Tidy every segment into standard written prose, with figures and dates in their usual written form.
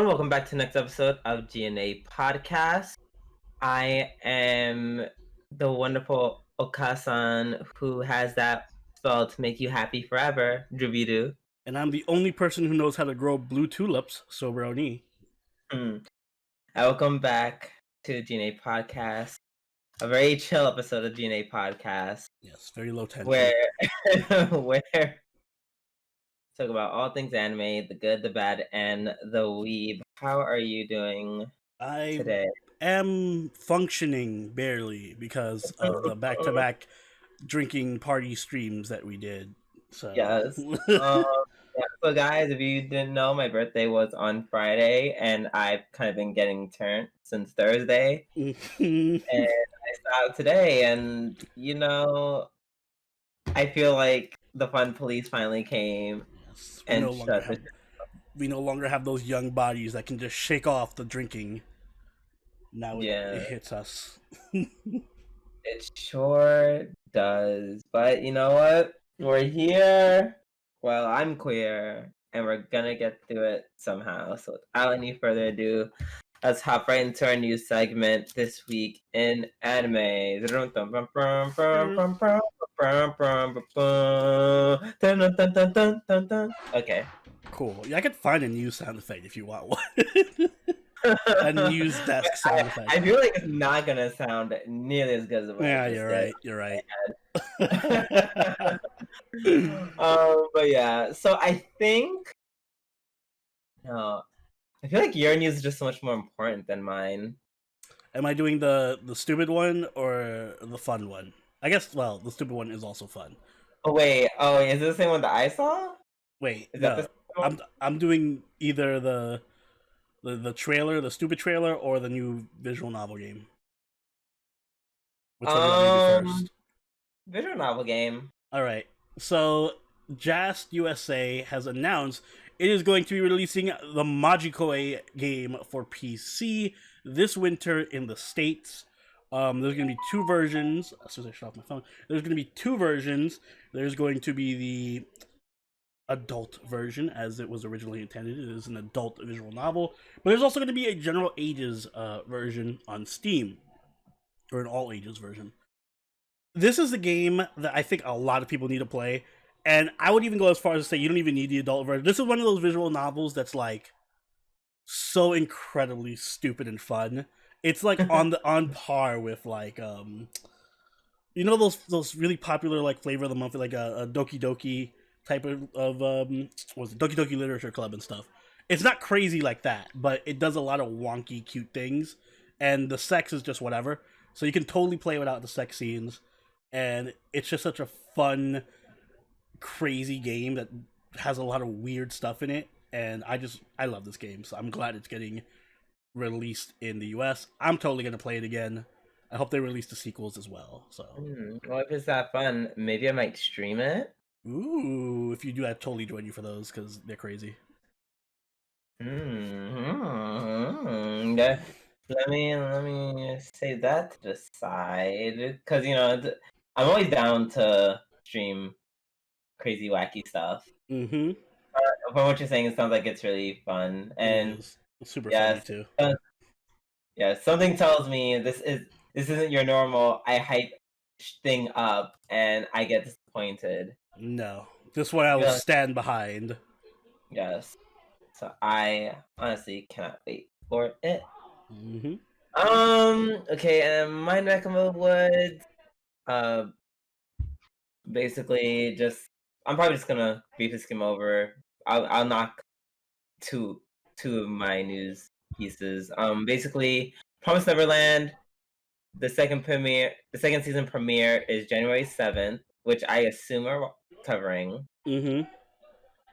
welcome back to the next episode of G&A Podcast. I am the wonderful Okasan who has that spell to make you happy forever, Drubidu. And I'm the only person who knows how to grow blue tulips, Sobroni. Welcome back to G&A Podcast. A very chill episode of G&A Podcast. Yes, very low tension. Where talk about all things anime, the good, the bad, and the weeb. How are you doing today? I am functioning barely because of the back-to-back drinking party streams that we did. So Yes. So guys, if you didn't know, my birthday was on Friday, and I've kind of been getting turned since Thursday. And I saw today, and I feel like the fun police finally came. Yes, and we no longer have those young bodies that can just shake off the drinking. Now it hits us. It sure does. But you know what? We're here. Well, I'm queer, and we're gonna get through it somehow. So without any further ado, let's hop right into our new segment this week in anime. Okay. Cool. Yeah, I could find a new sound effect if you want one. A news desk sound effect. I feel like it's not gonna sound nearly as good as what you're right. You're right. But yeah, so I think I feel like your news is just so much more important than mine. Am I doing the stupid one or the fun one? I guess. Well, the stupid one is also fun. Oh wait. Oh, is it the same one that I saw? Wait, no. I'm doing either the trailer, the stupid trailer, or the new visual novel game. Which one do you want to do first? Visual novel game. All right. So, JAST USA has announced it is going to be releasing the Majikoe game for PC this winter in the States. There's going to be two versions. As soon as I shut off my phone, there's going to be two versions. There's going to be the adult version, as it was originally intended. It is an adult visual novel. But there's also going to be a general ages version on Steam, or an all ages version. This is the game that I think a lot of people need to play. And I would even go as far as to say you don't even need the adult version. This is one of those visual novels that's like so incredibly stupid and fun. It's like on par with like those really popular like flavor of the month, like a Doki Doki type of Doki Doki Literature Club and stuff. It's not crazy like that, but it does a lot of wonky cute things, and the sex is just whatever. So you can totally play without the sex scenes, and it's just such a fun, crazy game that has a lot of weird stuff in it, and I love this game, so I'm glad it's getting released in the US. I'm totally gonna play it again. I hope they release the sequels as well. So well, if it's that fun, maybe I might stream it. Ooh, if you do, I'd totally join you for those because they're crazy. Let me say that to the side, because I'm always down to stream crazy wacky stuff. From what you're saying, it sounds like it's really fun, and it's super funny too. Something tells me this isn't your normal I hype thing up and I get disappointed. No, this one I will stand behind. Yes, so I honestly cannot wait for it. Okay, and my neck of the woods, basically I'm probably just gonna briefly skim over. I'll knock two of my news pieces. Basically, Promised Neverland, the second season premiere is January 7th, which I assume are covering. Still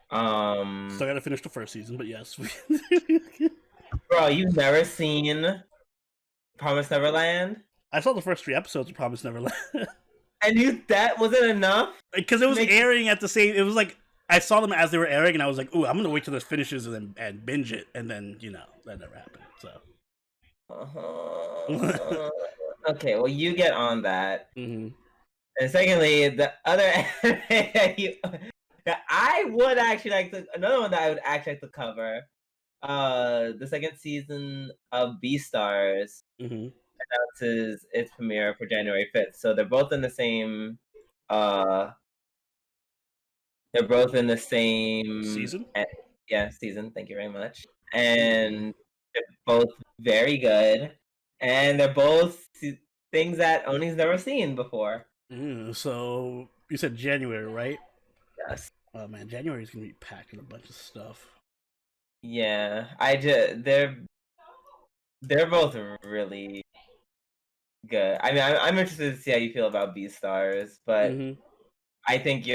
gotta finish the first season, but yes. Bro, you've never seen Promised Neverland? I saw the first 3 episodes of Promised Neverland. And that wasn't enough? Because it was airing at the same... It was like... I saw them as they were airing, and I was like, ooh, I'm gonna wait till this finishes and binge it. And then, that never happened, so... Okay, well, you get on that. And secondly, the other anime that I would actually like to... Another one that I would actually like to cover the second season of Beastars Mm-hmm. announces its premiere for January 5th. So uh they're both in the same Season. yeah, season. Thank you very much. Mm. And they're both very good. And they're both things that Oni's never seen before. So you said January, right? Yes. Oh man, January is gonna be packed with a bunch of stuff. Yeah. They're both really good. I mean, I'm interested to see how you feel about Beastars, but Mm-hmm. I think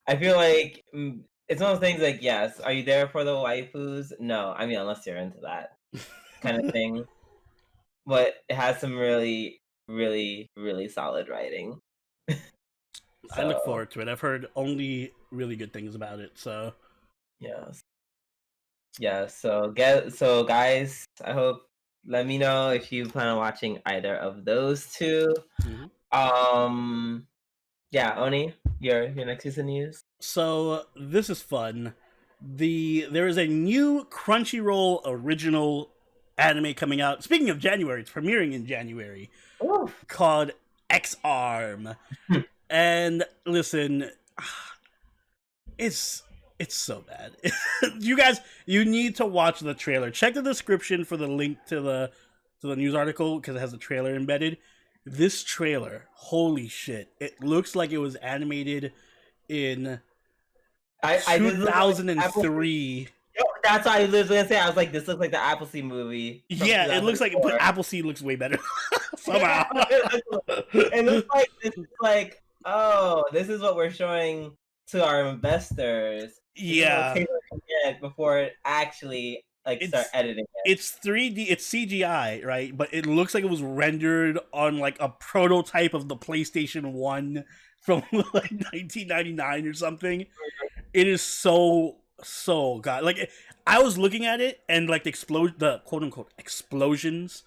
I feel like it's one of those things like, yes, are you there for the waifus? No, I mean, unless you're into that kind of thing. But it has some really, really, really solid writing. I look So, forward to it. I've heard only really good things about it. So yes. Yeah, so guys, I hope let me know if you plan on watching either of those two. mm-hmm. Yeah, Oni, your next piece of news. So this is fun. There is a new Crunchyroll original anime coming out. Speaking of January, it's premiering in January, Oof. called X Arm. And listen, it's so bad. You guys, you need to watch the trailer. Check the description for the link to the news article because it has a trailer embedded. This trailer, holy shit! It looks like it was animated in I just looked like Apple. 2003. Yo, that's what I was gonna say. I was like, this looks like the Appleseed movie from Yeah, it looks like, but 2004. Appleseed looks way better somehow. It looks like this is like, oh, this is what we're showing to our investors. This is what Yeah, Taylor can get before it actually like start it's editing it. it's 3D, it's CGI, right? But it looks like it was rendered on like a prototype of the PlayStation 1 from like 1999 or something. It is so god. Like I was looking at it and like the quote unquote explosions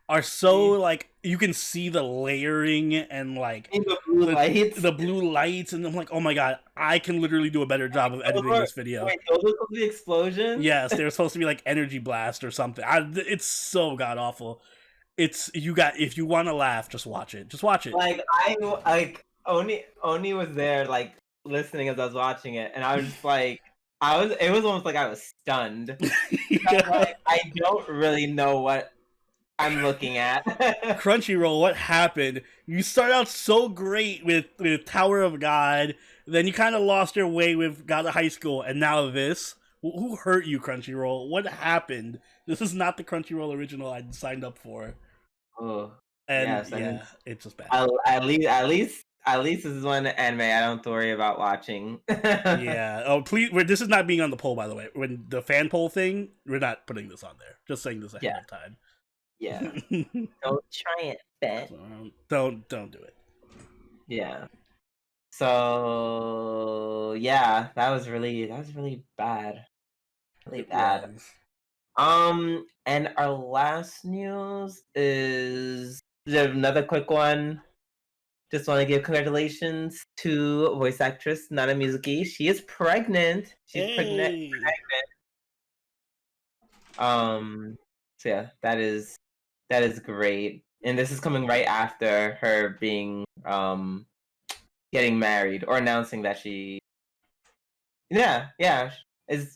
are so like you can see the layering and like In the blue lights. the blue lights, and I'm like, oh my god, I can literally do a better job of editing this video. Wait, those are supposed to be explosions? Yes, they're supposed to be like energy blast or something. It's so god awful. It's if you want to laugh, just watch it. Just watch it. Like Oni was there like listening as I was watching it, and I was just like, it was almost like I was stunned. I was like, I don't really know what I'm looking at. Crunchyroll, what happened? You start out so great with Tower of God, then you kind of lost your way with God of High School, and now this. Who hurt you, Crunchyroll? What happened? This is not the Crunchyroll original I signed up for. Oh, And yes, I yeah, mean, it's just bad. at least this is one anime I don't have to worry about watching. Yeah. Oh, please. This is not being on the poll, by the way. When the fan poll thing, we're not putting this on there. Just saying this ahead of time. Yeah. Don't try it, Ben. Don't do it. Yeah. So yeah, that was really bad. Really bad. And our last news is another quick one. Just want to give congratulations to voice actress Nana Mizuki. She is pregnant. She's pregnant. So yeah, that is great. And this is coming right after her being getting married or announcing that she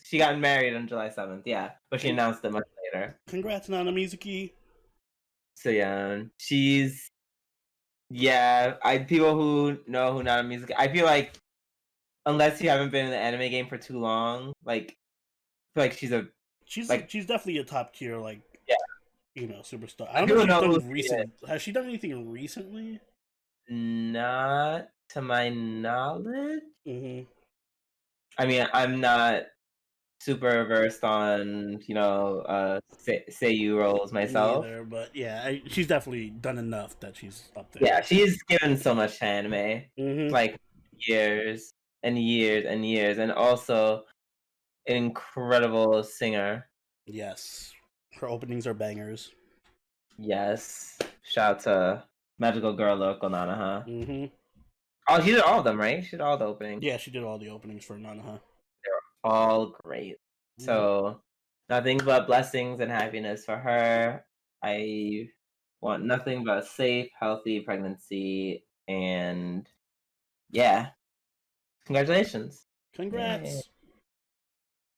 she got married on July 7th. Yeah, but she announced it much later. Congrats, Nana Mizuki. So yeah, she's people who know who Nana Mizuki, I feel like unless you haven't been in the anime game for too long, like I feel like she's definitely a top tier superstar. I don't people know know if she's done has she done anything recently? Not to my knowledge. Mm-hmm. I mean, I'm not super versed on Seiyu roles myself. Neither, but yeah, she's definitely done enough that she's up there. Yeah, she's given so much to anime, Mm-hmm. like years and years and years, and also an incredible singer. Yes, her openings are bangers. Yes, shout out to Magical Girl Local Nanaha. Mm-hmm. Oh, she did all of them, right? She did all the openings. Yeah, she did all the openings for Nanaha. They're all great. So Nothing but blessings and happiness for her. I want nothing but a safe, healthy pregnancy, and yeah, congratulations. Yay. Congrats.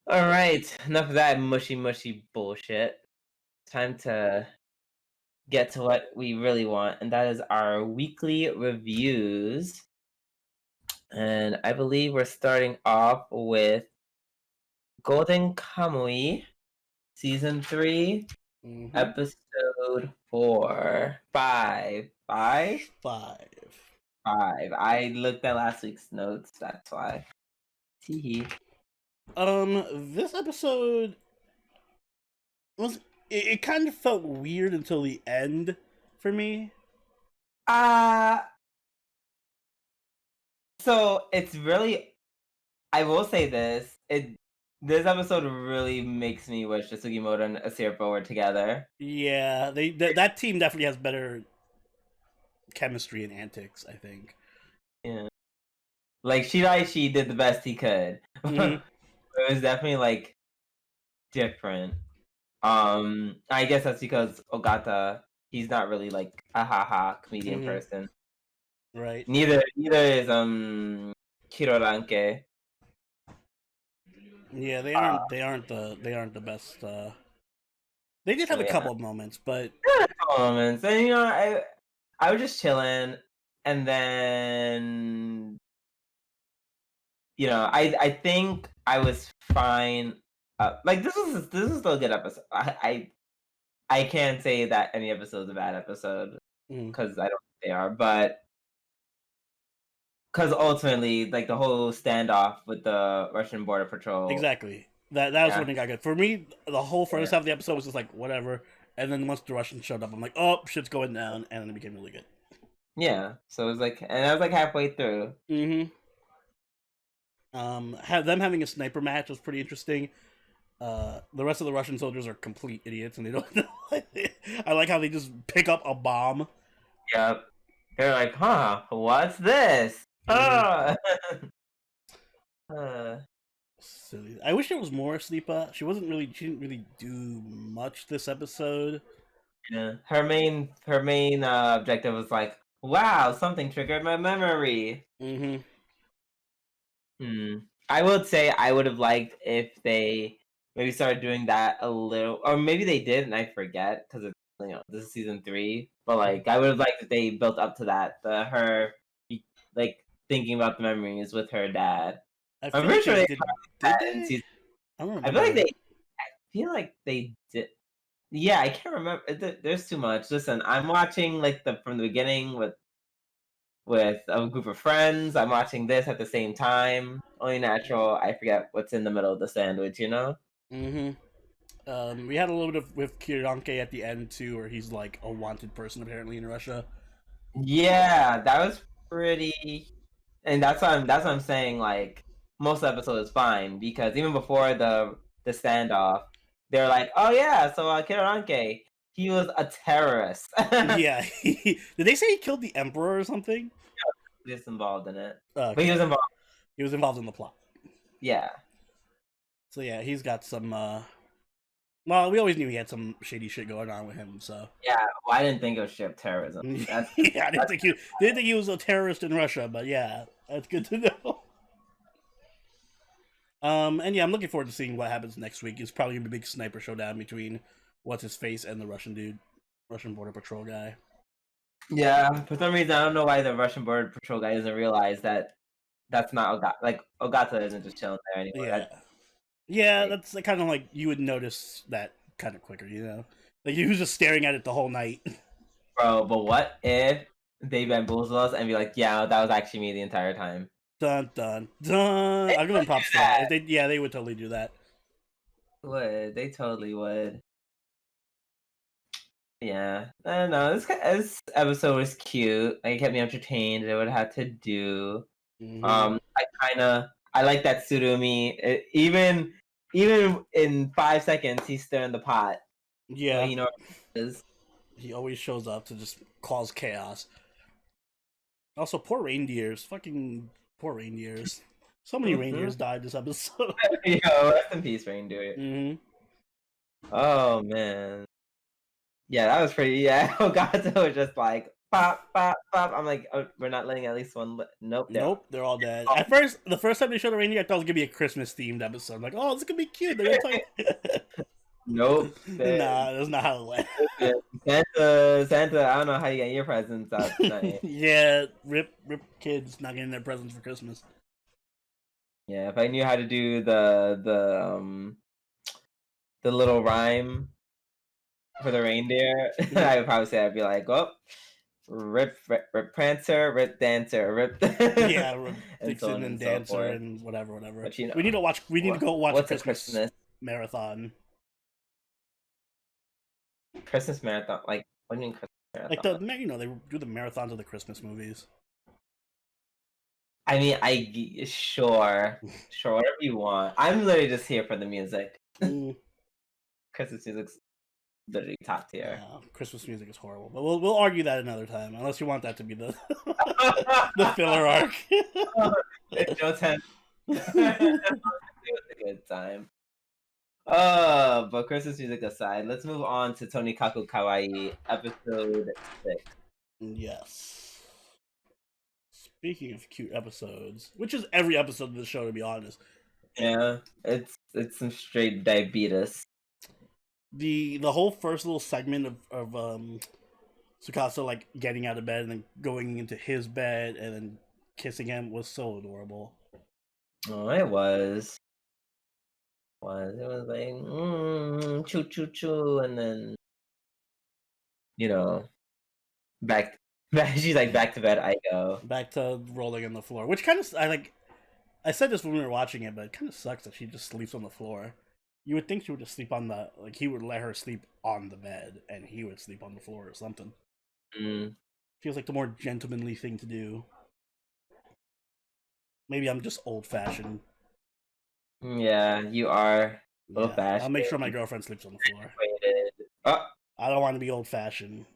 All right, enough of that mushy bullshit. Time to get to what we really want, and that is our weekly reviews. And I believe we're starting off with Golden Kamui, Season 3, Mm-hmm. Episode 4. 5. 5? 5. 5. I looked at last week's notes, that's why. Teehee. This episode was it kind of felt weird until the end for me. Uh, so it's really, I will say this, this episode really makes me wish that Sugimoto and Asirpa were together. Yeah, that team definitely has better chemistry and antics, I think. Yeah. Like, Shiraishi did the best he could. Mm-hmm. It was definitely, like, different. I guess that's because Ogata, he's not really, like, a haha comedian Mm-hmm. person. Right. Neither is, Kiroranke. Yeah, Uh, they aren't the best. They did have so a yeah. couple of moments, but Moments. And, I was just chilling, and then, I think I was fine. Like, this is still a good episode. I can't say that any episode's a bad episode mm, because I don't think they are, but because ultimately, like, the whole standoff with the Russian border patrol, exactly. That was yeah, what I got good. For me, the whole yeah, first half of the episode was just like whatever, and then once the Russians showed up, I'm like, oh, shit's going down, and then it became really good. yeah. So it was like, and I was like halfway through. Mm-hmm. Have them having a sniper match was pretty interesting. The rest of the Russian soldiers are complete idiots, and they don't. I like how they just pick up a bomb. Yep. They're like, huh? What's this? Mm-hmm. Oh. uh, Silly. I wish there was more Sleepa. She didn't really do much this episode. yeah. Her main objective was like, wow, something triggered my memory. Mm-hmm. Hmm. I would say I would have liked if they maybe started doing that a little, or maybe they did and I forget because it's this is season 3. But like I would have liked if they built up to that. Like thinking about the memories with her dad. I I'm feel pretty like sure they they did. tried Did that in they? season. I don't I feel like remember. they did. Yeah, I can't remember. There's too much. Listen, I'm watching like the from the beginning with a group of friends. I'm watching this at the same time. Only natural. I forget what's in the middle of the sandwich. Mm-hmm. We had a little bit of with Kiranke at the end too, where he's like a wanted person apparently in Russia. Yeah, that was pretty. And that's what I'm saying. Like most of the episode is fine because even before the standoff, they're like, oh yeah, so Kiranke, he was a terrorist. Yeah. Did they say he killed the emperor or something? He's involved in it, but he was Okay. involved. He was involved in the plot. Yeah, So yeah, he's got some. Well, we always knew he had some shady shit going on with him. So yeah. Well, I didn't think it was ship terrorism. That's yeah, I that's didn't think he was a terrorist in Russia, but yeah, that's good to know. And yeah, I'm looking forward to seeing what happens next week. It's probably gonna be a big sniper showdown between what's his face and the Russian dude, Russian border patrol guy. yeah. For some reason, I don't know why the Russian border patrol guy doesn't realize that that's not Ogata. Like Ogata isn't just chilling there anymore. Yeah, That's yeah, like, that's kind of like you would notice that kind of quicker, you know. Like he was just staring at it the whole night. bro. But what if they bamboozle us and be like, yeah, that was actually me the entire time? Dun dun dun. They I'll give them would do props for that. that. If they, yeah, they would totally do that. Would they totally would? Yeah, I don't know. This episode was cute. Like, it kept me entertained. I would have had to do. Hmm. I like that Tsurumi. Even in 5 seconds, he's stirring the pot. So Yeah, you know what it is. he always shows up to just cause chaos. Also, poor reindeers. Fucking poor reindeers. So many reindeers died this episode. Yo, rest in peace, reindeer. Hmm. Oh man. Yeah, that was pretty. Yeah, Ogata was just like pop, pop, pop. I'm like, oh, we're not letting at least one. Nope, they're Nope, they're all dead. At first, the first time they showed the reindeer, I thought it was gonna be a Christmas themed episode. I'm like, oh, this is gonna be cute. They're gonna talk. nope. Nah, that's not how it went. Santa. I don't know how you get your presents out tonight. Yeah, rip kids not getting their presents for Christmas. Yeah, if I knew how to do the little rhyme for the reindeer, I would probably say I'd be like, oh, rip Prancer, rip Dancer, rip, Yeah, and so Dixon on and and so Dancer forth. and whatever. But you know, We need to watch. We need to go watch what's a a Christmas marathon. Christmas marathon? Like, what do you mean Christmas Like marathon? they do the marathons of the Christmas movies. I mean, sure, whatever you want. I'm literally just here for the music. Mm, Christmas music's literally top tier. yeah, Christmas music is horrible, but we'll argue that another time, unless you want that to be the the filler arc. It's your time. It was a good time. But Christmas music aside, let's move on to Tonikaku Kawaii, episode 6. Yes. Speaking of cute episodes, which is every episode of the show, to be honest. Yeah, it's some straight diabetes. The whole first little segment of Tsukasa like getting out of bed and then going into his bed and then kissing him was so adorable. Oh, it was. It was like choo choo choo, and then back she's like back to bed I go. Back to rolling on the floor, which kind of I said this when we were watching it, but it kind of sucks that she just sleeps on the floor. You would think she would just sleep on he would let her sleep on the bed and he would sleep on the floor or something. Feels like the more gentlemanly thing to do. Maybe I'm just old fashioned. Yeah, you are old fashioned. I'll make sure my girlfriend sleeps on the floor. Oh. I don't want to be old fashioned.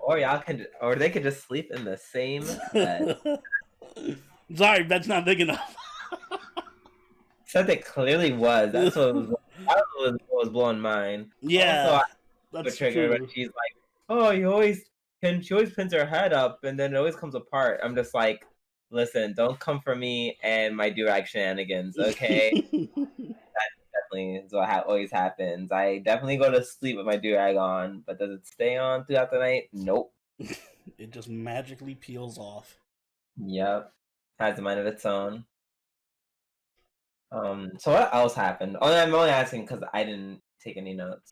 Or they could just sleep in the same bed. Sorry, bed's not big enough. Said it clearly was. That's what was blowing mine. Yeah, also, that's true. When she's like, "Oh, she always pins her head up, and then it always comes apart." I'm just like, "Listen, don't come for me and my do-rag shenanigans, okay?" That definitely is what always happens. I definitely go to sleep with my do-rag on, but does it stay on throughout the night? Nope. It just magically peels off. Yep, has a mind of its own. So what else happened? Oh, I'm only asking because I didn't take any notes.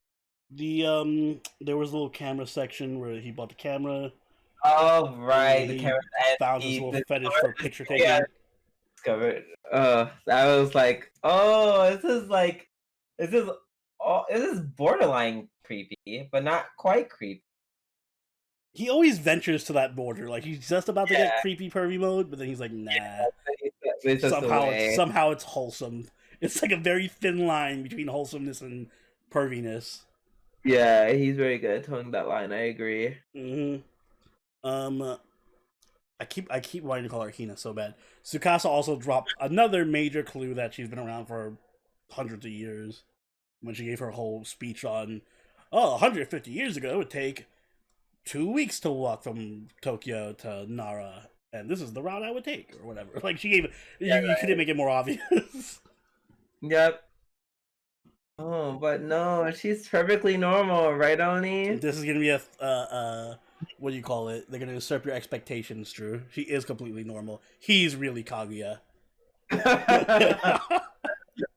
There was a little camera section where he bought the camera. Oh right, the camera found his little fetish for picture taking. Yeah. Discovered. I was like, oh, this is borderline creepy, but not quite creepy. He always ventures to that border. Like he's just about to get creepy pervy mode, but then he's like, nah. Somehow it's wholesome. It's like a very thin line between wholesomeness and perviness. Yeah, he's very good at towing that line. I agree. I keep wanting to call her Hina so bad. Tsukasa also dropped another major clue that she's been around for hundreds of years when she gave her whole speech on 150 years ago it would take 2 weeks to walk from Tokyo to Nara, and this is the route I would take, or whatever. Like she gave you couldn't make it more obvious. Yep. Oh, but no, she's perfectly normal, right, Oni? This is gonna be a what do you call it? They're gonna usurp your expectations, Drew. She is completely normal. He's really Kaguya.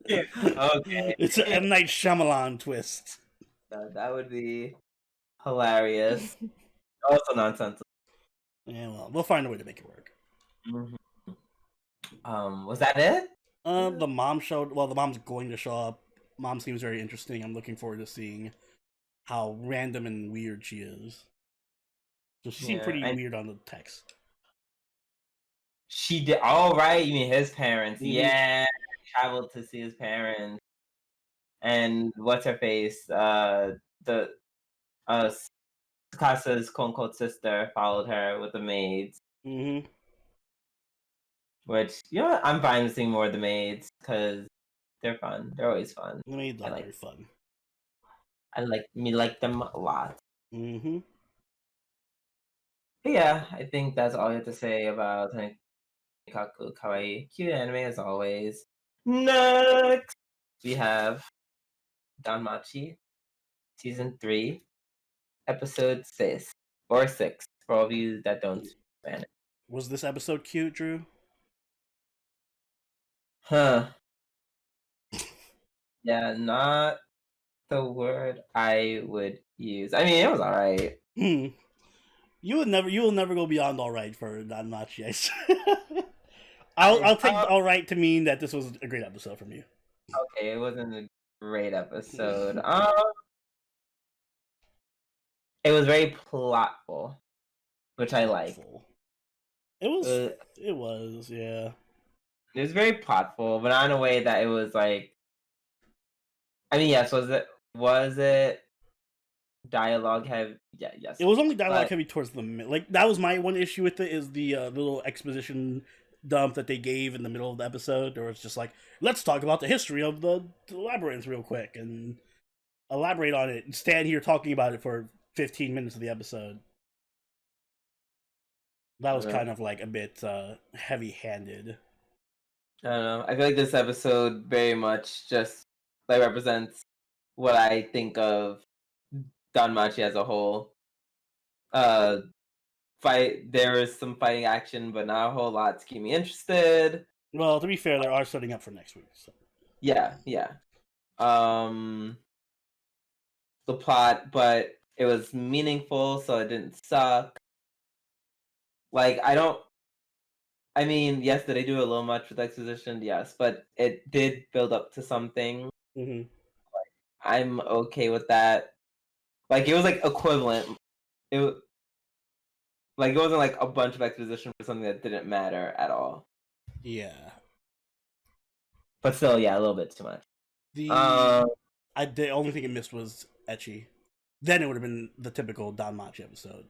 Okay. It's an M. Night Shyamalan twist. That would be hilarious. Also nonsense. Yeah, well, we'll find a way to make it work. Was that it? The mom showed. Well, the mom's going to show up. Mom seems very interesting. I'm looking forward to seeing how random and weird she is. So she seemed pretty weird on the text. She did. Oh, right. You mean his parents? Mm-hmm. Yeah, traveled to see his parents. And what's her face? Tsukasa's quote unquote sister followed her with the maids. Which, I'm fine with seeing more of the maids because They're fun. They're always fun. They made I that like. very fun. Like them a lot. Mm-hmm. But yeah, I think that's all I have to say about Tonikaku Kawaii. Cute anime as always. Next, we have DanMachi season 3, episode 6 for all of you that don't Spanish. Was this episode cute, Drew? Huh? Yeah, not the word I would use. I mean, it was alright. Hmm. You will never go beyond all right for DanMachi. I'll take all right to mean that this was a great episode from you. Okay, it wasn't a great episode. It was very plotful, which I like. It was. It was. Yeah. It was very plotful, but not in a way that it was like. I mean, yes. Was it dialogue heavy? Yeah. Yes. It was only dialogue But heavy towards the middle. Like that was my one issue with it is the little exposition dump that they gave in the middle of the episode. Where it's just like, let's talk about the history of the labyrinth real quick and elaborate on it and stand here talking about it for 15 minutes of the episode. That was kind of like a bit heavy-handed. I don't know. I feel like this episode very much just like represents what I think of DanMachi as a whole. There was some fighting action, but not a whole lot to keep me interested. Well, to be fair, they are setting up for next week. So. Yeah. The plot, but it was meaningful, so it didn't suck. Like, I mean, yes, did they do a little much with exposition? Yes, but it did build up to something. Mm-hmm. I'm okay with that. Like, it was like equivalent. It wasn't like a bunch of exposition for something that didn't matter at all. Yeah. But still, yeah, a little bit too much. The only thing it missed was ecchi. Then it would have been the typical DanMachi episode.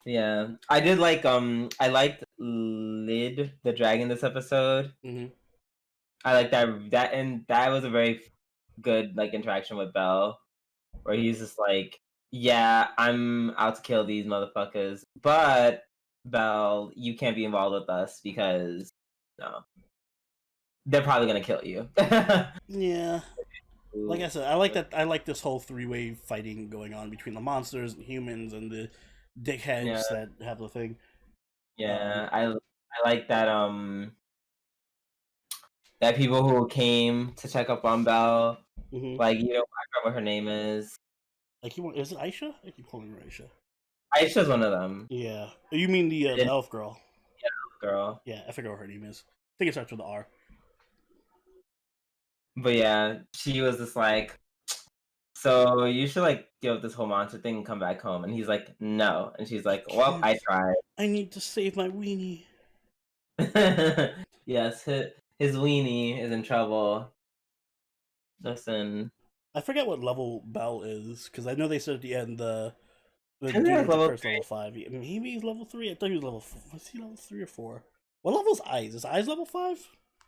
Yeah, I did like I liked Lid the dragon this episode. Mm-hmm. I like that and that was a very good like interaction with Belle, where he's just like, yeah, I'm out to kill these motherfuckers, but Belle, you can't be involved with us because no, they're probably gonna kill you. Yeah. Like I said, I like that. I like this whole three-way fighting going on between the monsters and humans and the dickheads that have the thing. Yeah, I like that that people who came to check up on Belle, like, you know, I forgot what her name is. Like, is it Aisha? I keep calling her Aisha. Aisha's one of them. Yeah. You mean the elf girl? Yeah, elf girl. Yeah, I forget what her name is. I think it starts with an R. But yeah, she was just like, so you should like give up this whole monster thing and come back home. And he's like, no. And she's like, well, I tried. I need to save my weenie. Yes, his weenie is in trouble. Listen. I forget what level Belle is, because I know they said at the end the Isn't he like level 5. Maybe he's level 3. I thought he was level 4. Was he level 3 or 4? What level is Eyes? Is Eyes level 5?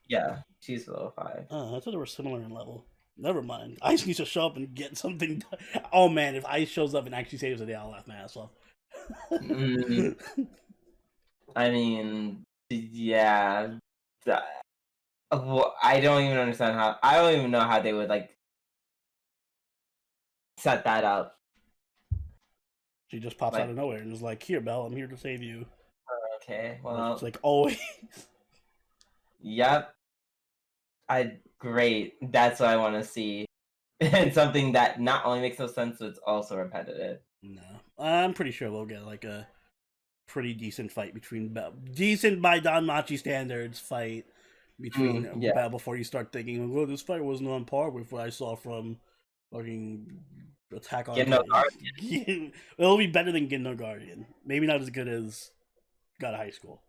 Yeah, she's level 5. Oh, I thought they were similar in level. Never mind. Ice needs to show up and get something done. Oh man, if Ice shows up and actually saves the day, I'll laugh my ass off. I mean, yeah. I don't even understand how. I don't even know how they would like set that up. She just pops out of nowhere and is like, "Here, Belle, I'm here to save you." Okay, well, it's like always. Yep. Great. That's what I want to see. And something that not only makes no sense, but it's also repetitive. No, I'm pretty sure we'll get like a pretty decent fight between decent by DanMachi standards fight between Belle before you start thinking, well, this fight wasn't on par with what I saw from fucking Attack on Titan. Guardian. It'll be better than Ginno Guardian. Maybe not as good as God of High School.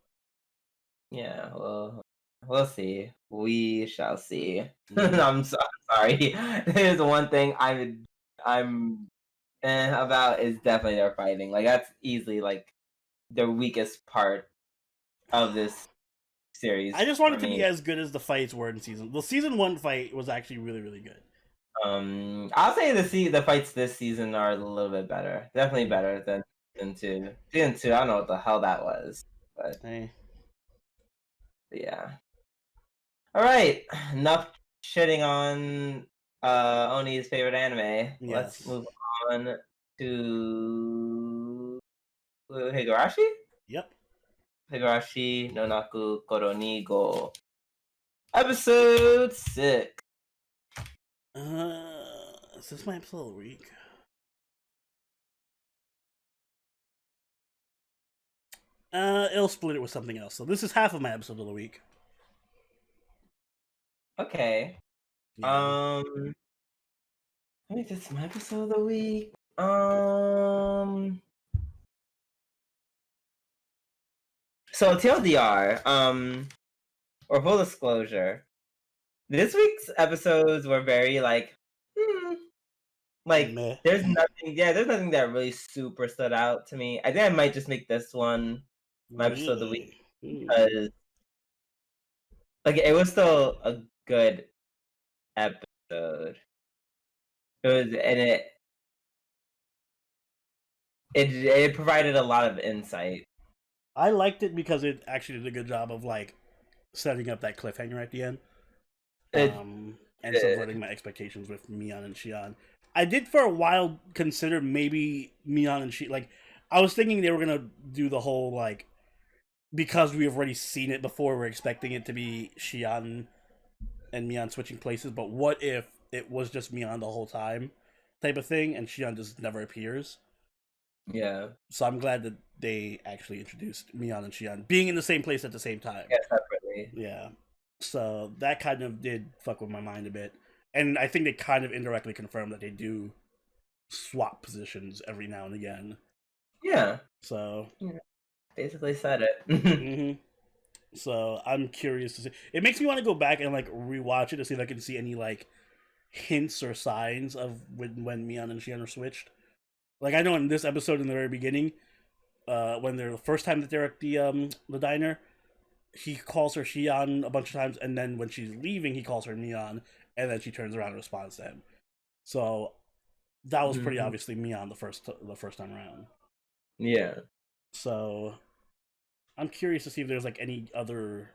Yeah, well, we'll see. We shall see. I'm sorry. There's one thing I'm about is definitely their fighting. Like that's easily like the weakest part of this series. I just want for it to me. be as good as the fights were in season. The season 1 fight was actually really, really good. I'll say the fights this season are a little bit better. Definitely better than season 2. Season 2, I don't know what the hell that was, but Hey. yeah. All right, enough shitting on Oni's favorite anime. Yes. Let's move on to Higurashi. Yep. Higurashi no Naku Koro ni Go. Episode 6. Is this my episode of the week? It'll split it with something else. So this is half of my episode of the week. Okay. Yeah. Let me get my episode of the week. So TLDR, or full disclosure, this week's episodes were very like, like Meh. there's nothing that really super stood out to me. I think I might just make this one my episode of the week because like it was still a good episode. It was, and it provided a lot of insight. I liked it because it actually did a good job of like setting up that cliffhanger at the end. And subverting my expectations with Mion and Shion. I did for a while consider maybe Mion and Shion. Like, I was thinking they were gonna do the whole like, because we've already seen it before, we're expecting it to be Shion and Mion switching places. But what if it was just Mion the whole time, type of thing, and Shion just never appears? Yeah. So I'm glad that they actually introduced Mion and Shion being in the same place at the same time. Yeah, separately. Yeah. So that kind of did fuck with my mind a bit. And I think they kind of indirectly confirmed that they do swap positions every now and again. Yeah. So basically said it. mm-hmm. So I'm curious to see. It makes me want to go back and like rewatch it to see if I can see any like hints or signs of when Mion and Shion are switched. Like I know in this episode in the very beginning, when they're the first time that they're at the diner, he calls her Shion a bunch of times, and then when she's leaving, he calls her Mion, and then she turns around and responds to him. So that was pretty obviously Mion the first time around. Yeah. So I'm curious to see if there's like any other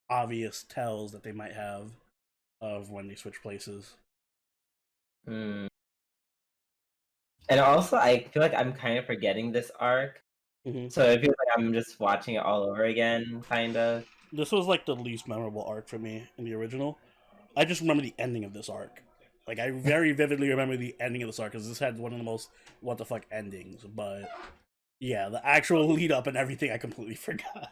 obvious tells that they might have of when they switch places. And also, I feel like I'm kind of forgetting this arc. So it feels like I'm just watching it all over again, kind of. This was like the least memorable arc for me in the original. I just remember the ending of this arc. Like, I very vividly remember the ending of this arc, because this had one of the most what the fuck endings. But, yeah, the actual lead up and everything I completely forgot.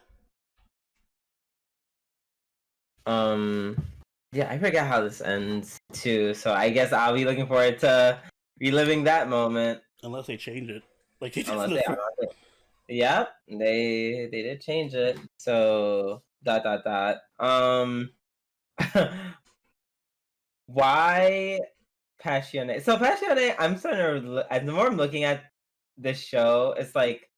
Yeah, I forget how this ends, too. So I guess I'll be looking forward to reliving that moment. Unless they change it. Like, they Unless they Yep, they did change it. So, ... Why Passione? So Passione, I'm starting to. The more I'm looking at this show, it's like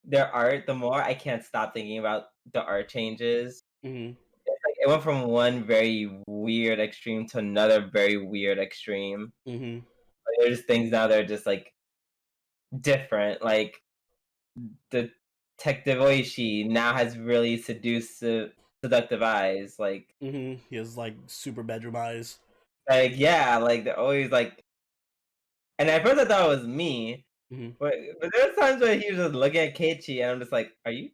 their art. The more I can't stop thinking about the art changes. It's like it went from one very weird extreme to another very weird extreme. Like, there's things now that are just like different. Like Detective Oishi now has really seductive eyes. Like he has like super bedroom eyes. Like yeah, like they're always like. And at first I thought it was me, but there's times where he was just looking at Keiichi, and I'm just like, "Are you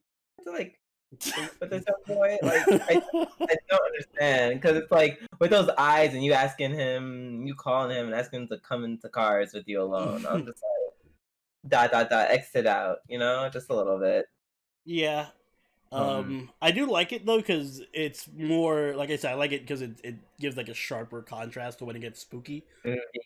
like with this young boy?" Like I don't understand, because it's like with those eyes, and you asking him, you calling him, and asking him to come into cars with you alone. I'm just like, ... exit out, just a little bit. Yeah. I do like it though, because it's more, like I said, I like it because it gives like a sharper contrast to when it gets spooky.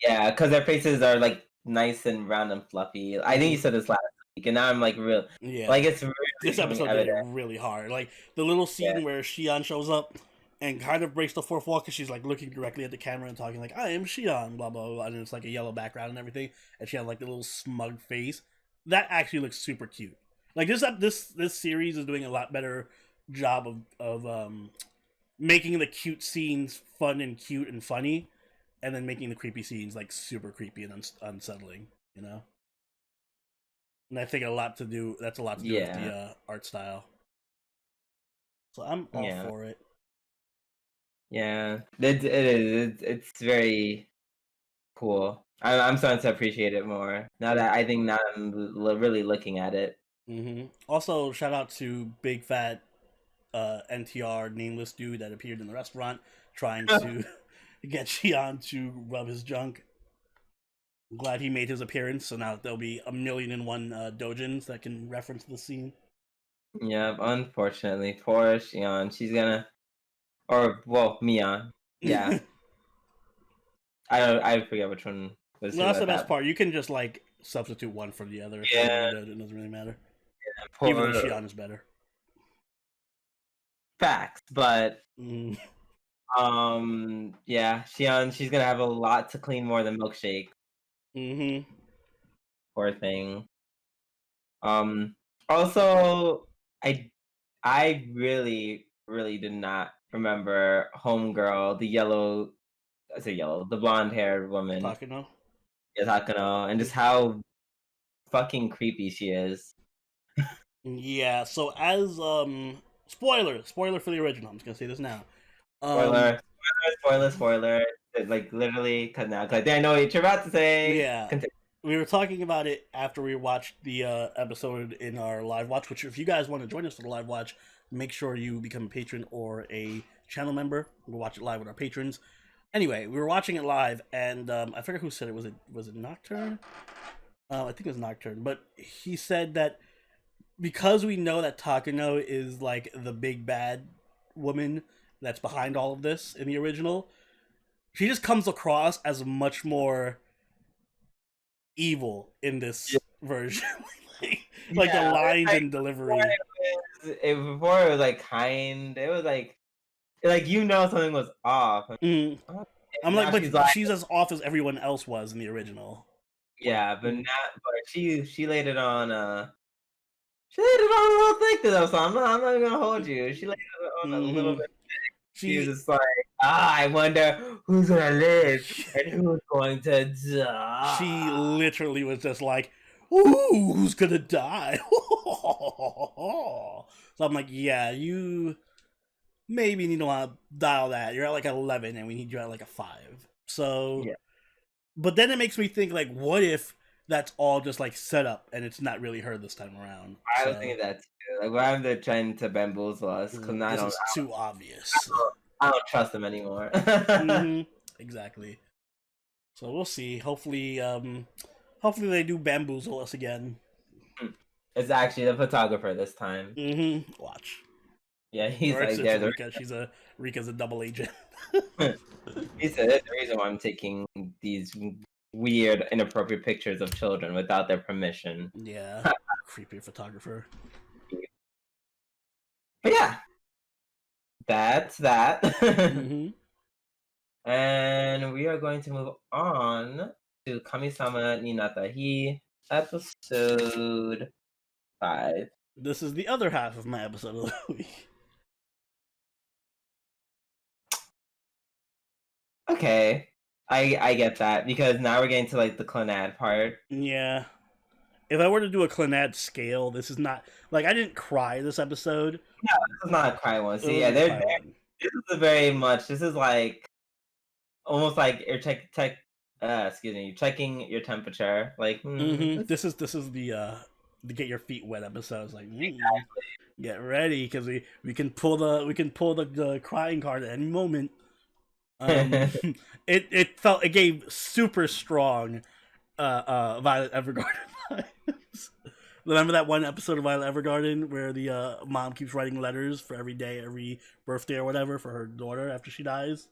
Yeah, because their faces are like nice and round and fluffy. I think you said this last week, and now I'm like real. Yeah, like it's really this episode did it really hard. Like the little scene where Shion shows up and kind of breaks the fourth wall because she's like looking directly at the camera and talking like, "I am Shion," blah blah blah, and it's like a yellow background and everything, and she had like the little smug face. That actually looks super cute. Like this series is doing a lot better job of making the cute scenes fun and cute and funny, and then making the creepy scenes like super creepy and unsettling. You know, and I think that's a lot to do with the Yeah, art style. So I'm all yeah, for it. yeah. It is. It's very cool. I'm starting to appreciate it more now I'm really looking at it. Also, shout out to big fat NTR nameless dude that appeared in the restaurant trying to get Shion to rub his junk. I'm glad he made his appearance, so now there'll be a million and one dojins that can reference the scene. Yeah, unfortunately, poor Xion. She's gonna, or well, Mion. Yeah, No, I forget which one was who that's the at best that. part. You can just like substitute one for the other if you Yeah, really did. It doesn't really matter. Even though poor Shion is better. facts, but Mm. yeah, Xion. She's gonna have a lot to clean more than Milkshake. Mm-hmm. Poor thing. Um, Also, I really did not remember Homegirl, the yellow, I say yellow, the blonde haired woman, Takano. Takano, and just how fucking creepy she is. Yeah. So as spoiler for the original. I'm just gonna say this now. Um, Spoiler, spoiler. Like literally, cause now, cause I know what you're about to say. yeah, Continue. we were talking about it after we watched the episode in our live watch. Which, if you guys want to join us for the live watch, make sure you become a patron or a channel member. We'll watch it live with our patrons. Anyway, we were watching it live, and I forget who said it. Was it Nocturne? I think it was Nocturne. But he said that because we know that Takano is like the big bad woman that's behind all of this in the original, she just comes across as much more evil in Yeah, this version. Like the yeah, lines like and delivery. before it was like kind. It was like you know something was off. Mm. Oh, I'm like, now but she's like, she's as off as everyone else was in the original. yeah, but Mm. not. But she laid it on. She laid it on a little thick though, so I'm not even gonna hold you. She laid it on a little Mm-hmm. bit. She was She just like, I wonder who's gonna live and who's going to she die. literally was just like, "Ooh, who's gonna die?" So I'm like, "Yeah, you maybe need to want to dial that. You're at like 11, and we need you at like a 5." So, Yeah, but then it makes me think like, what if that's all just like set up and it's not really her this time around? I was So thinking that too. Like, why are they trying to bamboozle us? Because this is too obvious. I don't trust them anymore. Mm-hmm. Exactly. So we'll see. Hopefully they do bamboozle us again. It's actually the photographer this time. Mm-hmm. Watch. Yeah, he's Or like, it's there's a Rika. Rika's a double agent. he said there's a reason why I'm taking these weird, inappropriate pictures of children without their permission. Yeah. Creepy photographer. But yeah, that's that. Mm-hmm. And we are going to move on to Kami-sama ni Natta Hi, episode 5. This is the other half of my episode of the week. Okay. I get that because now we're getting to like the Clannad part. Yeah. If I were to do a Clannad scale, this is not like I didn't cry this episode. No, this is not a cry one. It See, yeah, wasn't a cry one. this is a very much this is like almost like you're excuse me, checking your temperature. Like, Mm-hmm. This is the get your feet wet episode. It's like get ready because we can pull the crying card at any moment. It gave super strong Violet Evergarden vibes. Remember that one episode of Violet Evergarden where the mom keeps writing letters for every day, every birthday or whatever for her daughter after she dies?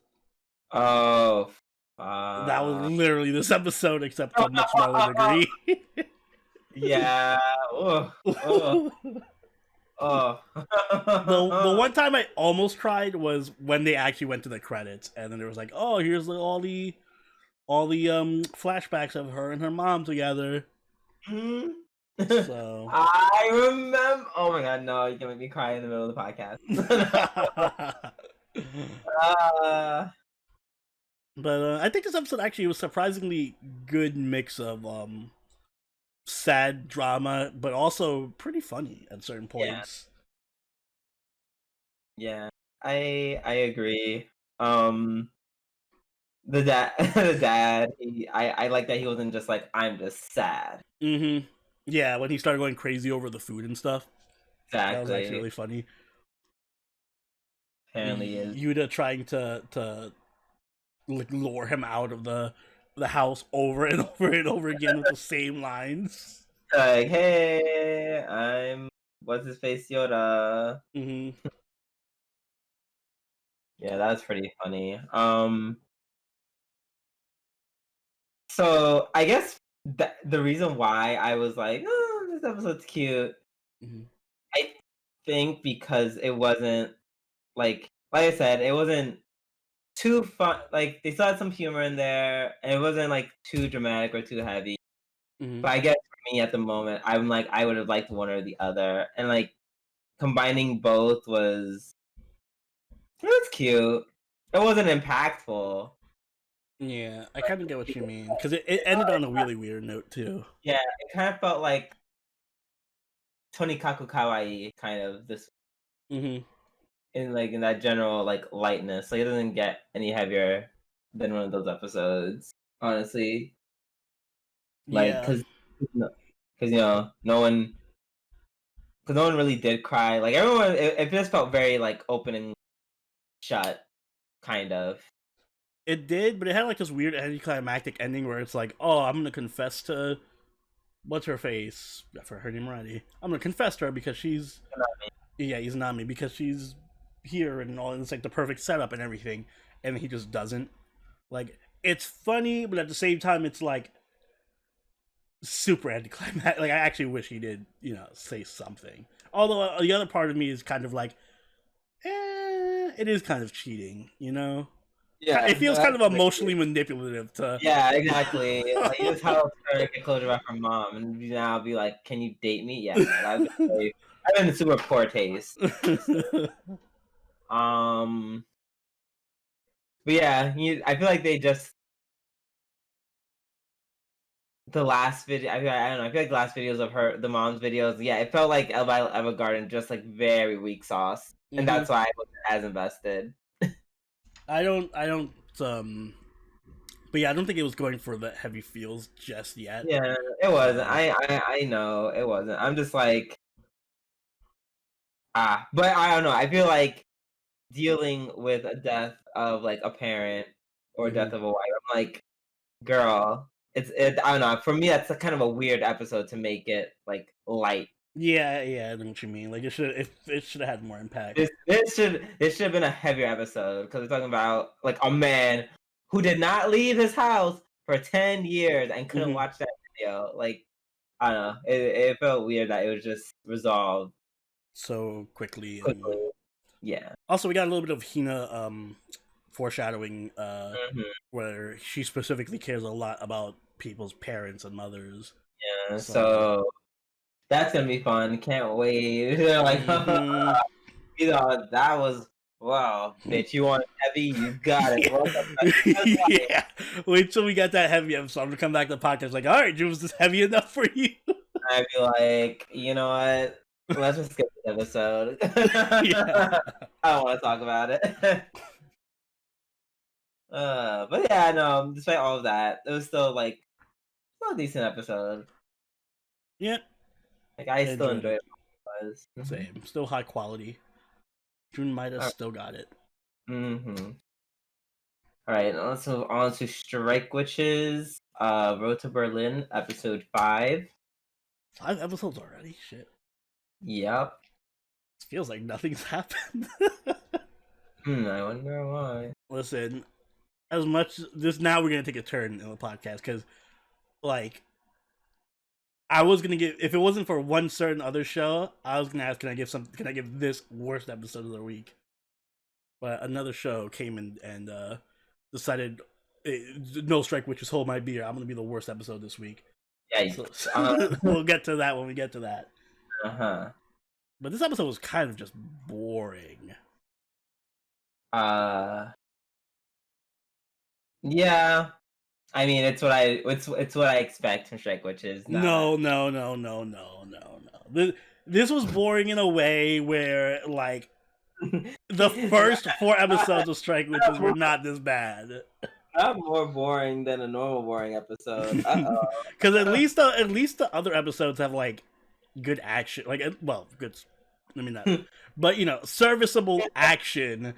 Oh, That was literally this episode, except to a much smaller degree. yeah. Oh, oh, oh. The one time I almost cried was when they actually went to the credits, and then there was like, oh, here's all the flashbacks of her and her mom together. Mhm. So I remember. Oh my god, no! You can make me cry in the middle of the podcast. uh, but I think this episode actually was surprisingly good mix of sad drama, but also pretty funny at certain yeah, points. yeah. I agree. The dad, the dad. I like that he wasn't just like I'm just sad. Mm-hmm. Yeah, when he started going crazy over the food and stuff, that was actually Exactly. really funny. Apparently is Yuta trying to like lure him out of the house over and over and over again with the same lines. like, hey, I'm what's his face Yoda. Mm-hmm. Yeah, that's pretty funny. So I guess the reason why I was like, oh, this episode's cute, Mm-hmm. I think because it wasn't like I said, it wasn't too fun. Like they still had some humor in there, and it wasn't like too dramatic or too heavy. Mm-hmm. But I guess for me at the moment, I'm like I would have liked one or the other, and like combining both was it was cute. It wasn't impactful. Yeah, I kind of get what you mean because it ended on a really weird note too. Yeah, it kind of felt like Tonikaku Kawaii, kind of this Mm-hmm. in that general like lightness. Like it doesn't get any heavier than one of those episodes, honestly. Like Yeah, because no one really did cry. Like everyone, it just felt very like open and shut, kind of. it did, but it had like this weird anticlimactic ending where it's like, oh, I'm gonna confess to what's her face for her name already. I'm gonna confess to her because she's yeah, he's not me because she's here and all. And it's like the perfect setup and everything, and he just doesn't. Like it's funny, but at the same time, it's like super anticlimactic. Like I actually wish he did, say something. Although the other part of me is kind of like, it is kind of cheating, Yeah, It no, feels that's kind of emotionally manipulative to. yeah, exactly. Like you just helped her get closure about her mom, and you now be like, "Can you date me?" Yeah, I've been super poor taste. Honestly. Um, but yeah, I feel like they just the last video. I don't know. I feel like the last videos of the mom's videos. Yeah, it felt like Eva Garden, just like very weak sauce, and hmm that's why I wasn't as invested. I don't. But yeah, I don't think it was going for the heavy feels just yet. Yeah, it wasn't. So. I know it wasn't. I'm just like but I don't know. I feel like dealing with a death of like a parent or hmm death of a wife. I'm like, girl, I don't know. For me, that's a kind of a weird episode to make it like light. Yeah, yeah, I know what you mean. Like it should have had more impact. This should have been a heavier episode because we're talking about like a man who did not leave his house for 10 years and couldn't hmm watch that video. Like I don't know. It felt weird that it was just resolved So quickly and quickly. Yeah. also we got a little bit of Hina foreshadowing Mhm. where she specifically cares a lot about people's parents and mothers. Yeah. So So that's gonna be fun. Can't wait. They're like, hmm that was wow, bitch. You want heavy? You got it. Welcome back. yeah. Wait till we get that heavy episode. I'm gonna come back to the podcast like, all right, was this heavy enough for you? I'd be like, you know what? Let's just skip this episode. yeah. I don't want to talk about it. But yeah, no. Despite all of that, it was still like still a decent episode. Yeah. Like I I still enjoyed enjoyed it. it. Was. Same. Still high quality. Jun Maida still got it. Mm-hmm. All right, now let's move on to Strike Witches. Road to Berlin, episode 5. 5 episodes already? Shit. Yep. It feels like nothing's happened. I wonder why. Listen, as much this now we're gonna take a turn in the podcast because like I was gonna give if it wasn't for one certain other show, I was gonna ask can I give this worst episode of the week? But another show came in and decided no Strike Witches hold my beer. I'm gonna be the worst episode this week. So Yikes. we'll get to that when we get to that. Uh-huh. But this episode was kind of just boring. Yeah. I mean, it's what I expect from Strike Witches. No. This was boring in a way where, like, the first 4 episodes of Strike Witches were not this bad. Not more boring than a normal boring episode. Because at least the other episodes have, like, good action, like, well, good. I mean that, but serviceable action.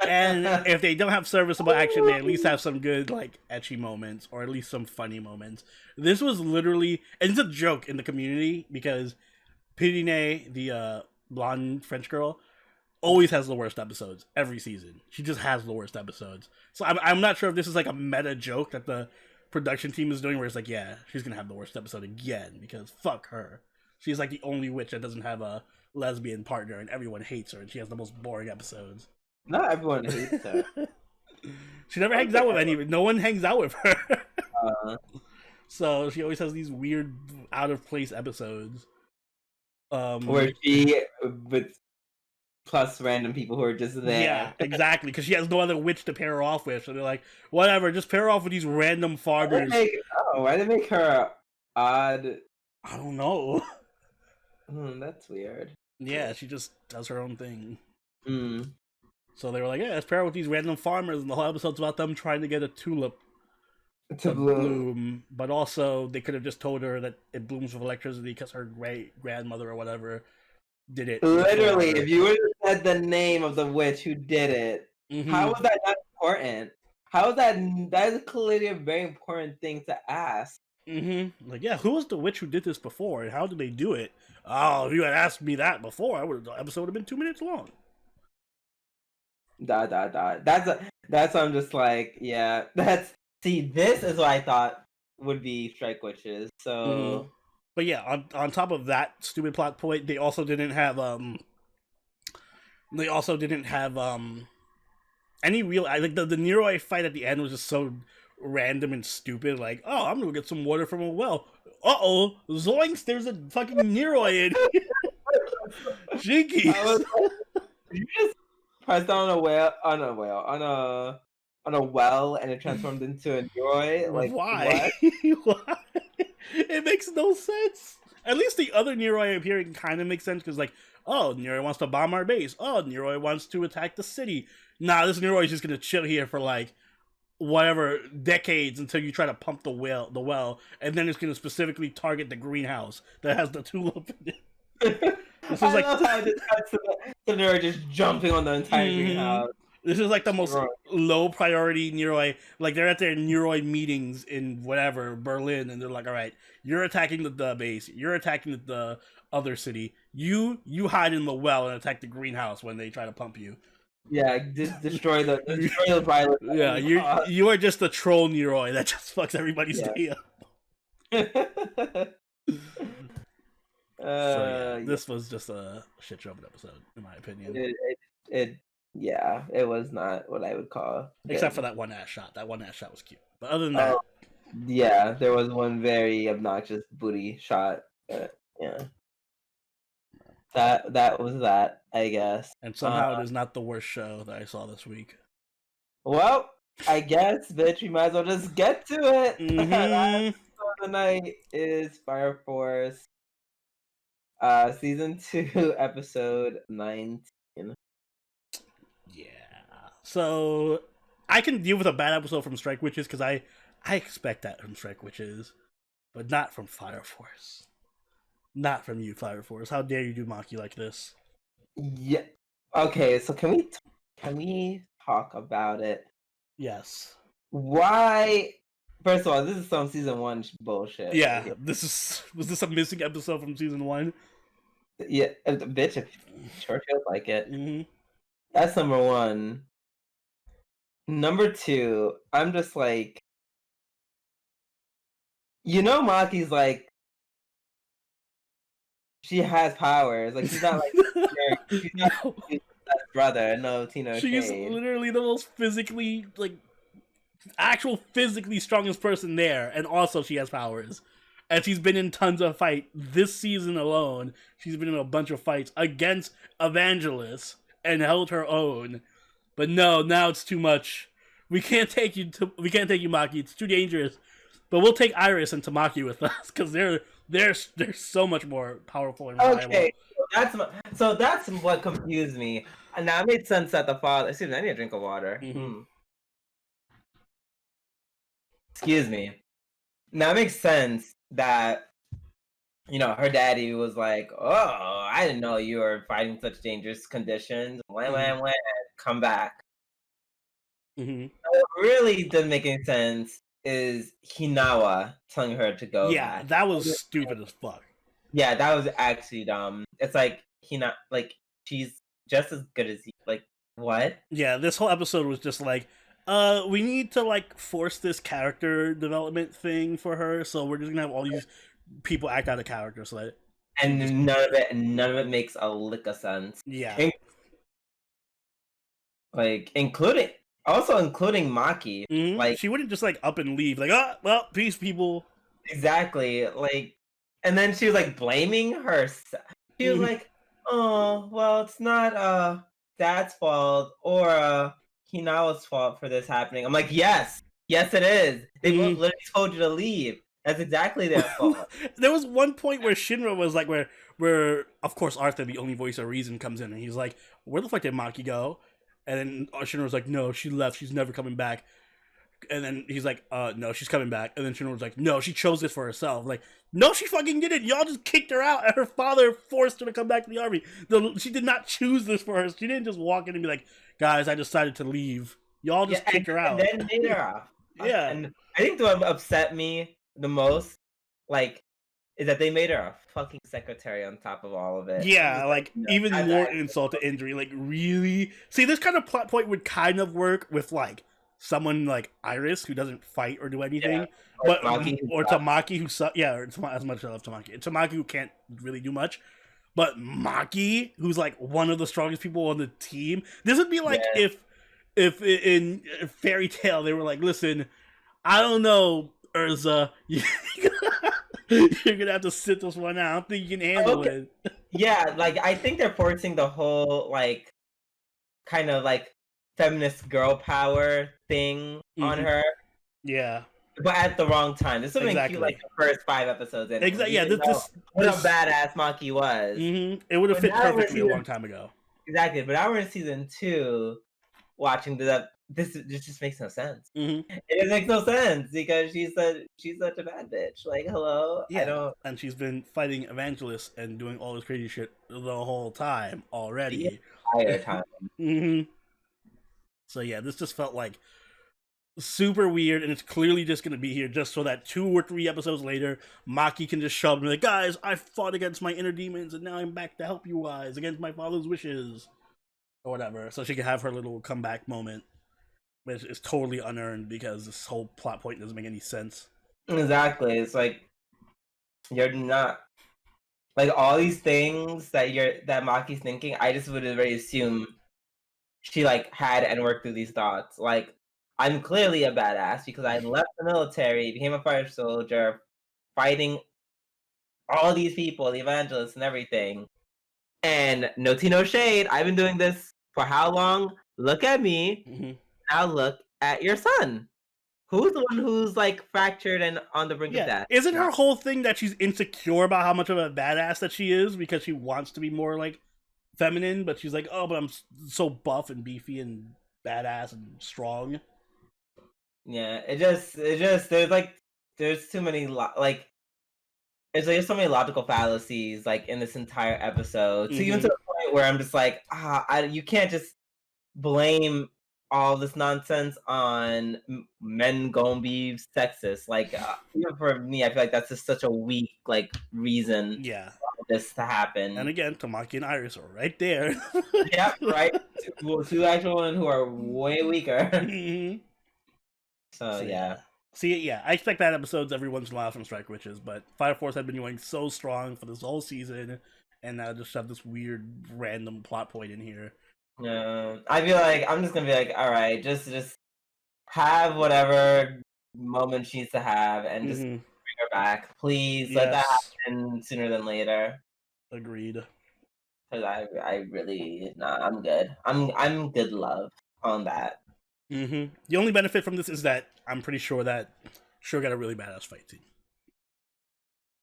And if they don't have serviceable action, they at least have some good, like, ecchi moments, or at least some funny moments. This was literally, and it's a joke in the community because Pirine, the blonde French girl, always has the worst episodes every season. She just has the worst episodes. So I'm not sure if this is like a meta joke that the production team is doing, where it's like, yeah, she's gonna have the worst episode again because fuck her. She's like the only witch that doesn't have a lesbian partner, and everyone hates her, and she has the most boring episodes. Not everyone hates her. She never hangs out with anyone. No one hangs out with her. So she always has these weird, out of place episodes. Where she with plus random people who are just there. Yeah, exactly. Because she has no other witch to pair her off with, so they're like, whatever, just pair her off with these random farmers. Why they make her odd? I don't know. That's weird. Yeah, she just does her own thing. Mm. So they were like, yeah, let's pair her with these random farmers, and the whole episode's about them trying to get a tulip to bloom. But also, they could have just told her that it blooms with electricity because her great-grandmother or whatever did it. Literally, if you would have said the name of the witch who did it, how was that not important? How is that? That is clearly a very important thing to ask. Like, yeah, who was the witch who did this before, and how did they do it? Oh, if you had asked me that before, the episode would have been 2 minutes long. That's I'm just like, yeah. This is what I thought would be Strike Witches. So, but yeah, on top of that stupid plot point, they also didn't have any real, like, the Neroi fight at the end was just so random and stupid. Like, oh, I'm gonna get some water from a well. Uh-oh, zoinks, there's a fucking Neroi in here. Jinky. You just pressed on a well and it transformed into a Neroi? Like, why? Why? It makes no sense. At least the other Neroi appearing kind of makes sense, because, like, oh, Neroi wants to bomb our base. Oh, Neroi wants to attack the city. Nah, this Neroi is just gonna chill here for, like, whatever decades until you try to pump the well, and then it's gonna specifically target the greenhouse that has the tulip in it. This is like how it just cuts to the Neroi just jumping on the entire greenhouse. This is like the most low priority Neroi. Like, they're at their Neroi meetings in whatever Berlin, and they're like, all right, you're attacking the base, you're attacking the other city. You hide in the well and attack the greenhouse when they try to pump you. Yeah, destroy the violet. Yeah, you are just the troll Neroi that just fucks everybody's day up. This was just a shit show of an episode, in my opinion. It was not what I would call except for that one ass shot. That one ass shot was cute, but other than that, yeah, there was one very obnoxious booty shot. Yeah, that was that, I guess. And somehow it is not the worst show that I saw this week. Well, I guess, bitch, we might as well just get to it. Last of the night is Fire Force, season 2, episode 19. Yeah. So I can deal with a bad episode from Strike Witches because I expect that from Strike Witches, but not from Fire Force. Not from you, Fire Force. How dare you do Maki like this? Yeah. Okay, so can we talk about it? Yes. Why? First of all, this is some season 1 bullshit. Yeah, was this a missing episode from season 1? Yeah, bitch, it sure feels like it. Mm-hmm. That's number 1. Number 2, I'm just like, Maki's like, she has powers. Like, she's not like, she's not his brother. No, Tino. She's literally the most physically, like, actual physically strongest person there, and also she has powers. and she's been in tons of fights this season alone. She's been in a bunch of fights against Evangelist and held her own. But no, now it's too much. We can't take you, Maki. It's too dangerous. But we'll take Iris and Tamaki with us because they're so much more powerful and reliable. Okay, so that's what confused me. And now it made sense that the father. Excuse me, I need a drink of water. Excuse me. Now it makes sense that her daddy was like, "Oh, I didn't know you were fighting such dangerous conditions. When, come back." What really doesn't make any sense is Hinawa telling her to go back. That was stupid as fuck. Yeah, that was actually dumb. It's like she's just as good as he. Like, what? Yeah, this whole episode was just like, we need to like force this character development thing for her, so we're just gonna have all these people act out of character, so that and none of it makes a lick of sense. Yeah, including Maki. Like, she wouldn't just like up and leave, like, oh well, peace, people. Exactly. Like, and then she was like blaming herself. She was like, "Oh, well, it's not Dad's fault or Hinawa's fault for this happening." I'm like, yes, it is. They both literally told you to leave. That's exactly their fault. There was one point where Shinra was like, where of course Arthur, the only voice of reason, comes in and he's like, "Where the fuck did Maki go?" And then Shinra was like, "No, she left. She's never coming back." And then he's like, "No, she's coming back." And then Shinra was like, "No, she chose this for herself." Like, no, she fucking didn't. Y'all just kicked her out, and her father forced her to come back to the army. She did not choose this for her. She didn't just walk in and be like, "Guys, I decided to leave." Y'all just kicked her out. And then made her off. Yeah. And I think what upset me the most, is that they made her a fucking secretary on top of all of it. Yeah, even more insult to injury. Like, really? See, this kind of plot point would kind of work with, someone like Iris who doesn't fight or do anything, or Tamaki who sucks. Yeah, or as much as I love Tamaki, Tamaki who can't really do much, but Maki who's one of the strongest people on the team. This would be if in Fairy Tail they were like, "Listen, I don't know, Urza, you're gonna have to sit this one out. I don't think you can handle it." Yeah, I think they're forcing the whole kind of feminist girl power thing on her. Yeah. But at the wrong time. This would make you the first 5 episodes in. Exactly. Yeah, what a badass Maki was. It would have fit perfectly a long time ago. Exactly. But now we're in season 2 watching this just makes no sense. It makes no sense because she's such a bad bitch. Hello? Yeah. I don't... And she's been fighting Evangelist and doing all this crazy shit the whole time already. The entire time. So yeah, this just felt super weird, and it's clearly just going to be here just so that 2 or 3 episodes later, Maki can just show up and be like, "Guys, I fought against my inner demons, and now I'm back to help you guys against my father's wishes," or whatever. So she can have her little comeback moment, which is totally unearned because this whole plot point doesn't make any sense. Exactly. It's you're not all these things that Maki's thinking. I just would already assume she had and worked through these thoughts. I'm clearly a badass because I left the military, became a fire soldier, fighting all these people, the evangelists and everything. And no tea, no shade. I've been doing this for how long? Look at me. Now look at your son. Who's the one who's fractured and on the brink of death? Isn't her whole thing that she's insecure about how much of a badass that she is because she wants to be more feminine, but she's like, "Oh, but I'm so buff and beefy and badass and strong." Yeah, it just there's too many there's so many logical fallacies in this entire episode. So even to the point where I'm just you can't just blame all this nonsense on men gonna be sexist. Even for me, I feel that's just such a weak reason. Yeah. For this to happen. And again, Tamaki and Iris are right there. Yeah, right. Two actual women who are way weaker. So yeah. See, yeah, I expect bad episodes every once in a while from Strike Witches, but Fire Force had been going so strong for this whole season, and now just have this weird random plot point in here. Yeah, I feel I'm just gonna be all right, just have whatever moment she needs to have, and just bring her back. Please let that Yes. happen sooner than later. Agreed. Because I really, nah, I'm good. I'm good love on that. The only benefit from this is that I'm pretty sure that Sure got a really badass fight team.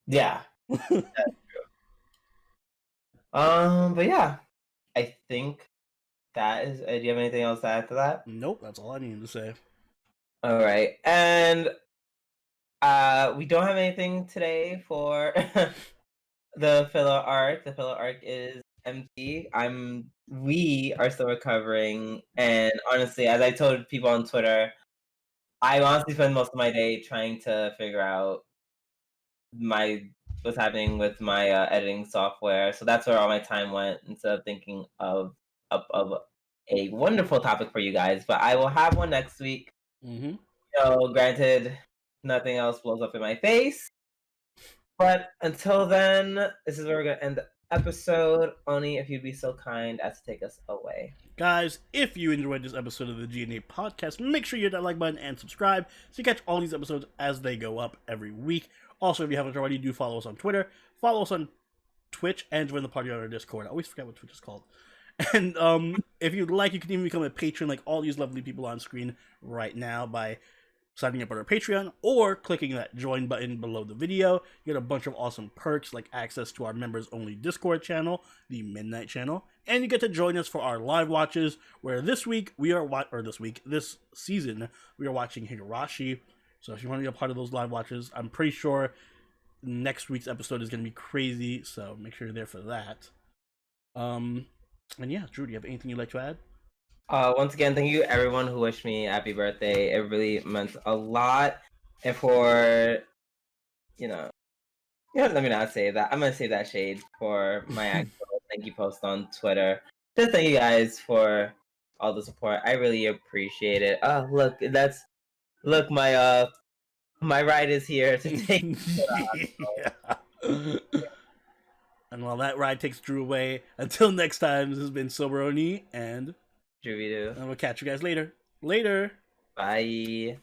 Yeah. But yeah, I think that is. Do you have anything else to add to that? Nope, that's all I needed to say. All right, and we don't have anything today for the filler arc. The filler arc is empty. We are still recovering, and honestly, as I told people on Twitter, I honestly spend most of my day trying to figure out my what's happening with my editing software. So that's where all my time went instead of thinking of a wonderful topic for you guys. But I will have one next week. So granted, nothing else blows up in my face. But until then, this is where we're gonna end the episode. Oni, if you'd be so kind as to take us away. Guys, if you enjoyed this episode of the G&A podcast, make sure you hit that like button and subscribe so you catch all these episodes as they go up every week. Also, if you haven't already, do follow us on Twitter, follow us on Twitch, and join the party on our Discord. I always forget what Twitch is called. And if you'd like, you can even become a patron like all these lovely people on screen right now by signing up on our Patreon or clicking that join button below the video. You get a bunch of awesome perks like access to our members only Discord channel, the Midnight channel, and you get to join us for our live watches where this season we are watching Higurashi. So if you want to be a part of those live watches, I'm pretty sure next week's episode is going to be crazy, so make sure you're there for that. And yeah, Drew, do you have anything you'd like to add? Once again, thank you everyone who wished me happy birthday. It really meant a lot. And for, let me not say that. I'm going to say that shade for my actual thank you post on Twitter. Just thank you guys for all the support. I really appreciate it. Oh, look, my ride is here to take Yeah. And while that ride takes Drew away, until next time, this has been Soberoni and Drew. we'll catch you guys later. Later. Bye.